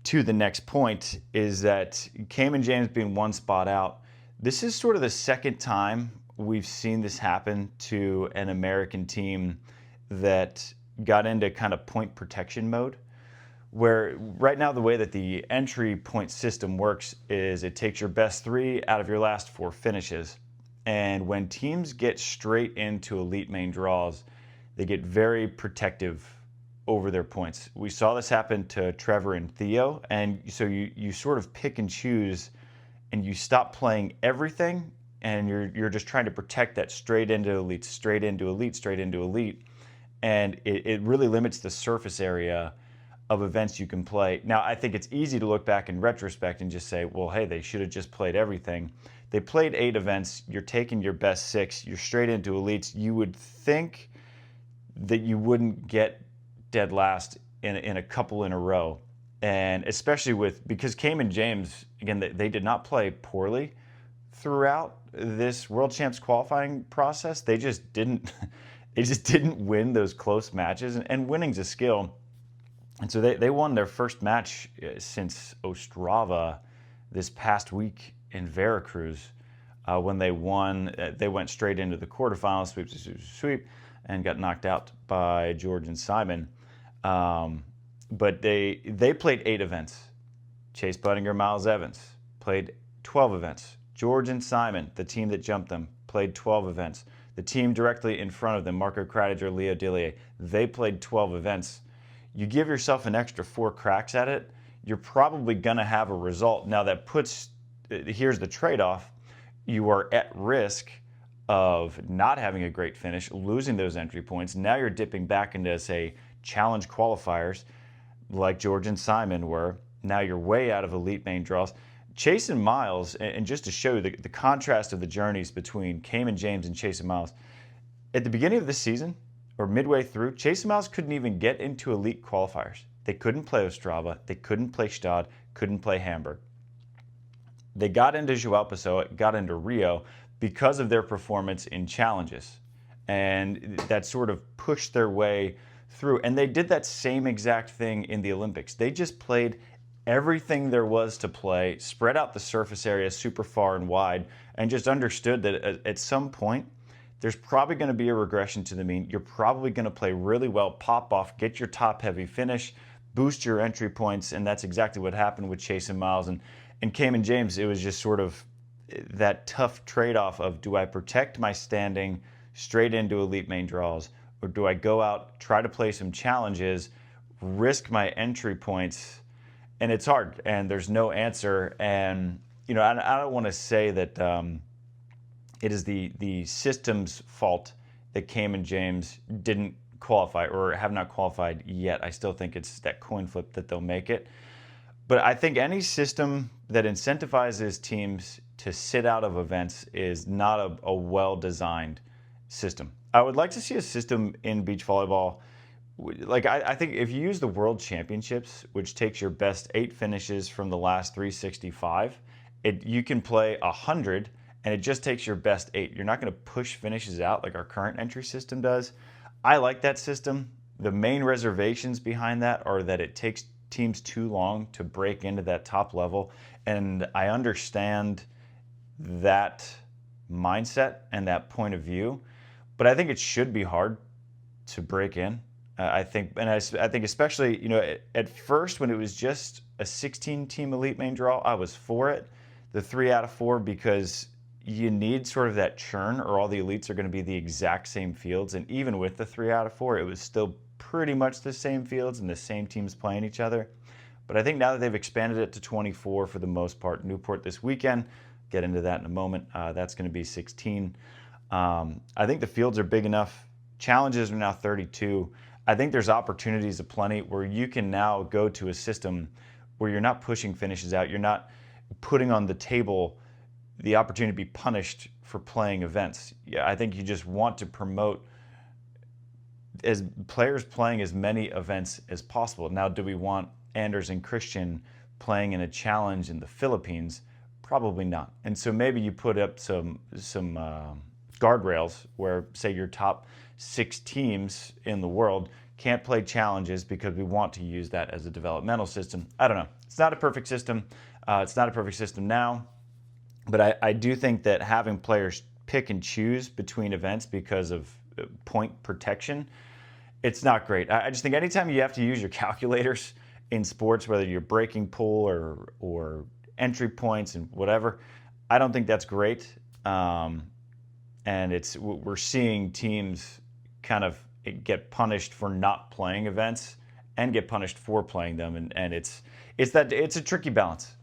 to the next point is that Cayman James being one spot out, this is sort of the second time we've seen this happen to an American team that got into kind of point protection mode. Where right now the way that the entry point system works is it takes your best 3 out of your last 4 finishes. And when teams get straight into elite main draws, they get very protective over their points. We saw this happen to Trevor and Theo, and so you sort of pick and choose, and you stop playing everything, and you're just trying to protect that straight into elite, straight into elite, straight into elite, and it really limits the surface area of events you can play. Now, I think it's easy to look back in retrospect and just say, well, hey, they should have just played everything. They played 8 events. You're taking your best 6. You're straight into elites. You would think that you wouldn't get dead last in a couple in a row. And especially because Cayman James, again, they did not play poorly throughout this World Champs qualifying process. They just didn't win those close matches, and winning's a skill. And so they won their first match since Ostrava this past week in Veracruz when they won. They went straight into the quarterfinals, sweep, and got knocked out by George and Simon. But they played 8 events. Chase Budinger, Miles Evans played 12 events. George and Simon, the team that jumped them, played 12 events. The team directly in front of them, Marco Kradiger, Leo Dillier, they played 12 events. You give yourself an extra 4 cracks at it, you're probably going to have a result. Now here's the trade-off. You are at risk of not having a great finish, losing those entry points. Now you're dipping back into, say, challenge qualifiers like George and Simon were. Now you're way out of elite main draws. Chase and Miles, and just to show you the contrast of the journeys between Cayman James and Chase and Miles, at the beginning of this season, or midway through, Chase and Miles couldn't even get into elite qualifiers. They couldn't play Ostrava, they couldn't play Stade, couldn't play Hamburg. They got into Joao Pessoa, got into Rio because of their performance in challenges. And that sort of pushed their way through. And they did that same exact thing in the Olympics. They just played everything there was to play, spread out the surface area super far and wide, and just understood that at some point, there's probably going to be a regression to the mean. You're probably going to play really well, pop off, get your top-heavy finish, boost your entry points, and that's exactly what happened with Chase and Miles. And Cayman James, it was just sort of that tough trade-off of, do I protect my standing straight into elite main draws, or do I go out, try to play some challenges, risk my entry points? And it's hard, and there's no answer. And I don't want to say that it is the system's fault that Cayman James didn't qualify or have not qualified yet. I still think it's that coin flip that they'll make it. But I think any system that incentivizes teams to sit out of events is not a well-designed system. I would like to see a system in beach volleyball. Like I think if you use the World Championships, which takes your best 8 finishes from the last 365, you can play 100, and it just takes your best 8. You're not going to push finishes out like our current entry system does. I like that system. The main reservations behind that are that it takes teams too long to break into that top level, and I understand that mindset and that point of view, but I think it should be hard to break in. I think especially, at first when it was just a 16-team elite main draw, I was for it, the 3 out of 4, because you need sort of that churn, or all the elites are going to be the exact same fields. And even with the 3 out of 4, it was still pretty much the same fields and the same teams playing each other. But I think now that they've expanded it to 24 for the most part, Newport this weekend, get into that in a moment, that's going to be 16. I think the fields are big enough. Challenges are now 32. I think there's opportunities aplenty where you can now go to a system where you're not pushing finishes out. You're not putting on the table the opportunity to be punished for playing events. Yeah, I think you just want to promote as players playing as many events as possible. Now, do we want Anders and Christian playing in a challenge in the Philippines? Probably not. And so maybe you put up some guardrails where, say, your top 6 teams in the world can't play challenges because we want to use that as a developmental system. I don't know. It's not a perfect system. It's not a perfect system now, but I do think that having players pick and choose between events because of point protection, it's not great. I just think anytime you have to use your calculators in sports, whether you're breaking pool or entry points and whatever, I don't think that's great. And we're seeing teams kind of get punished for not playing events and get punished for playing them, and it's a tricky balance.